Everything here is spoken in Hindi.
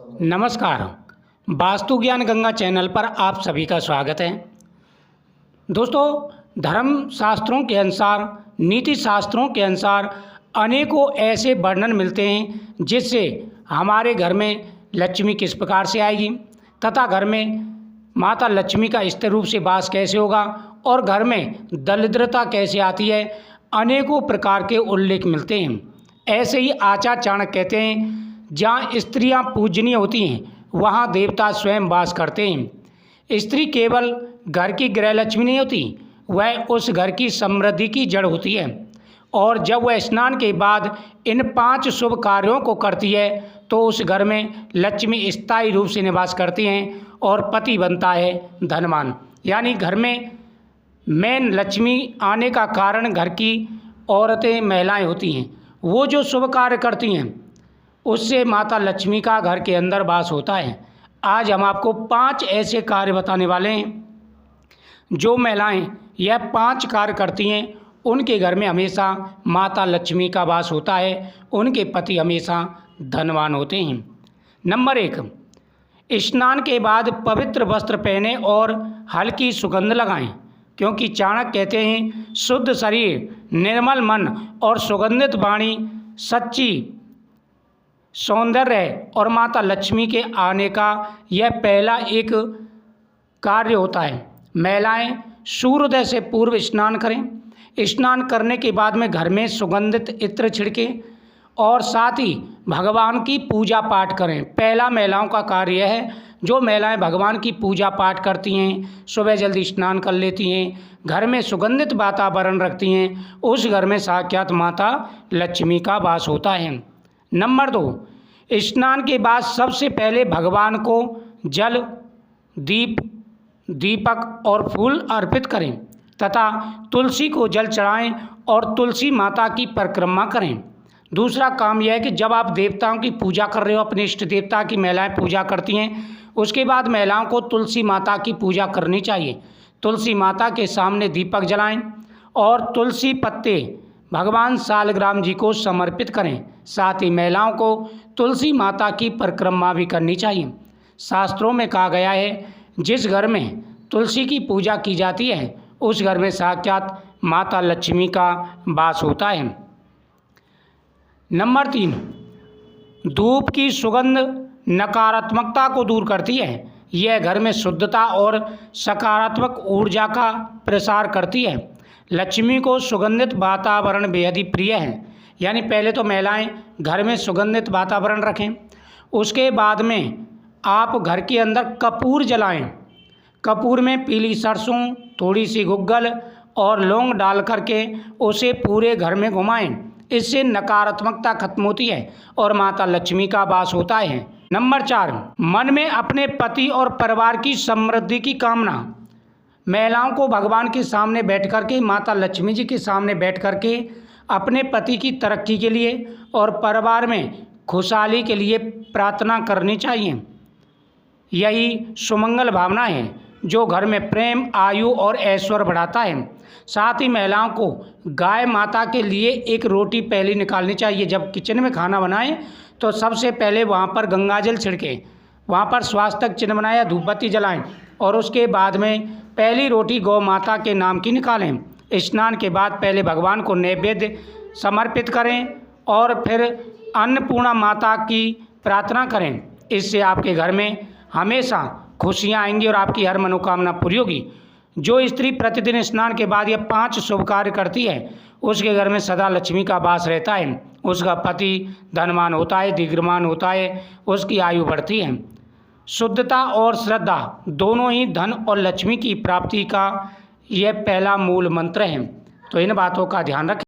नमस्कार। वास्तु ज्ञान गंगा चैनल पर आप सभी का स्वागत है। दोस्तों, धर्म शास्त्रों के अनुसार, नीति शास्त्रों के अनुसार अनेकों ऐसे वर्णन मिलते हैं जिससे हमारे घर में लक्ष्मी किस प्रकार से आएगी तथा घर में माता लक्ष्मी का स्थिर रूप से वास कैसे होगा और घर में दरिद्रता कैसे आती है। अनेकों प्रकार के उल्लेख मिलते हैं। ऐसे ही आचार्य चाणक्य कहते हैं, जहाँ स्त्रियां पूजनीय होती हैं वहाँ देवता स्वयं वास करते हैं। स्त्री केवल घर की गृहलक्ष्मी नहीं होती, वह उस घर की समृद्धि की जड़ होती है। और जब वह स्नान के बाद इन 5 शुभ कार्यों को करती है तो उस घर में लक्ष्मी स्थायी रूप से निवास करती हैं और पति बनता है धनवान। यानी घर में मेन लक्ष्मी आने का कारण घर की औरतें, महिलाएं होती हैं। वो जो शुभ कार्य करती हैं उससे माता लक्ष्मी का घर के अंदर वास होता है। आज हम आपको 5 ऐसे कार्य बताने वाले हैं जो महिलाएं यह 5 कार्य करती हैं, उनके घर में हमेशा माता लक्ष्मी का वास होता है, उनके पति हमेशा धनवान होते हैं। नंबर 1, स्नान के बाद पवित्र वस्त्र पहने और हल्की सुगंध लगाएं, क्योंकि चाणक्य कहते हैं शुद्ध शरीर, निर्मल मन और सुगंधित वाणी सच्ची सौंदर्य और माता लक्ष्मी के आने का यह पहला एक कार्य होता है। महिलाएं सूर्योदय से पूर्व स्नान करें। स्नान करने के बाद में घर में सुगंधित इत्र छिड़कें और साथ ही भगवान की पूजा पाठ करें। पहला महिलाओं का कार्य यह है, जो महिलाएं भगवान की पूजा पाठ करती हैं, सुबह जल्दी स्नान कर लेती हैं, घर में सुगंधित वातावरण रखती हैं, उस घर में साक्षात माता लक्ष्मी का वास होता है। नंबर 2, स्नान के बाद सबसे पहले भगवान को जल, दीपक और फूल अर्पित करें तथा तुलसी को जल चढ़ाएं और तुलसी माता की परिक्रमा करें। दूसरा काम यह है कि जब आप देवताओं की पूजा कर रहे हो, अपने इष्ट देवता की महिलाएं पूजा करती हैं, उसके बाद महिलाओं को तुलसी माता की पूजा करनी चाहिए। तुलसी माता के सामने दीपक जलाएं और तुलसी पत्ते भगवान सालग्राम जी को समर्पित करें। साथ ही महिलाओं को तुलसी माता की परिक्रमा भी करनी चाहिए। शास्त्रों में कहा गया है, जिस घर में तुलसी की पूजा की जाती है उस घर में साक्षात माता लक्ष्मी का वास होता है। नंबर 3, धूप की सुगंध नकारात्मकता को दूर करती है। यह घर में शुद्धता और सकारात्मक ऊर्जा का प्रसार करती है। लक्ष्मी को सुगंधित वातावरण बेहद ही प्रिय है। यानी पहले तो महिलाएं घर में सुगंधित वातावरण रखें, उसके बाद में आप घर के अंदर कपूर जलाएं। कपूर में पीली सरसों, थोड़ी सी गुग्गल और लौंग डाल करके उसे पूरे घर में घुमाएं। इससे नकारात्मकता खत्म होती है और माता लक्ष्मी का वास होता है। नंबर 4, मन में अपने पति और परिवार की समृद्धि की कामना। महिलाओं को भगवान के सामने बैठ कर के, माता लक्ष्मी जी के सामने बैठ कर के अपने पति की तरक्की के लिए और परिवार में खुशहाली के लिए प्रार्थना करनी चाहिए। यही सुमंगल भावना है जो घर में प्रेम, आयु और ऐश्वर्य बढ़ाता है। साथ ही महिलाओं को गाय माता के लिए एक रोटी पहले निकालनी चाहिए। जब किचन में खाना बनाएं तो सबसे पहले वहाँ पर गंगा जल छिड़कें, वहाँ पर स्वास्तिक चिन्ह बनाएं या धूपबत्ती जलाएं और उसके बाद में पहली रोटी गौ माता के नाम की निकालें। स्नान के बाद पहले भगवान को नैवेद्य समर्पित करें और फिर अन्नपूर्णा माता की प्रार्थना करें। इससे आपके घर में हमेशा खुशियाँ आएंगी और आपकी हर मनोकामना पूरी होगी। जो स्त्री प्रतिदिन स्नान के बाद ये 5 शुभ कार्य करती है उसके घर में सदा लक्ष्मी का वास रहता है, उसका पति धनवान होता है, दीर्घमान होता है, उसकी आयु बढ़ती है। शुद्धता और श्रद्धा दोनों ही धन और लक्ष्मी की प्राप्ति का यह पहला मूल मंत्र है। तो इन बातों का ध्यान रखें।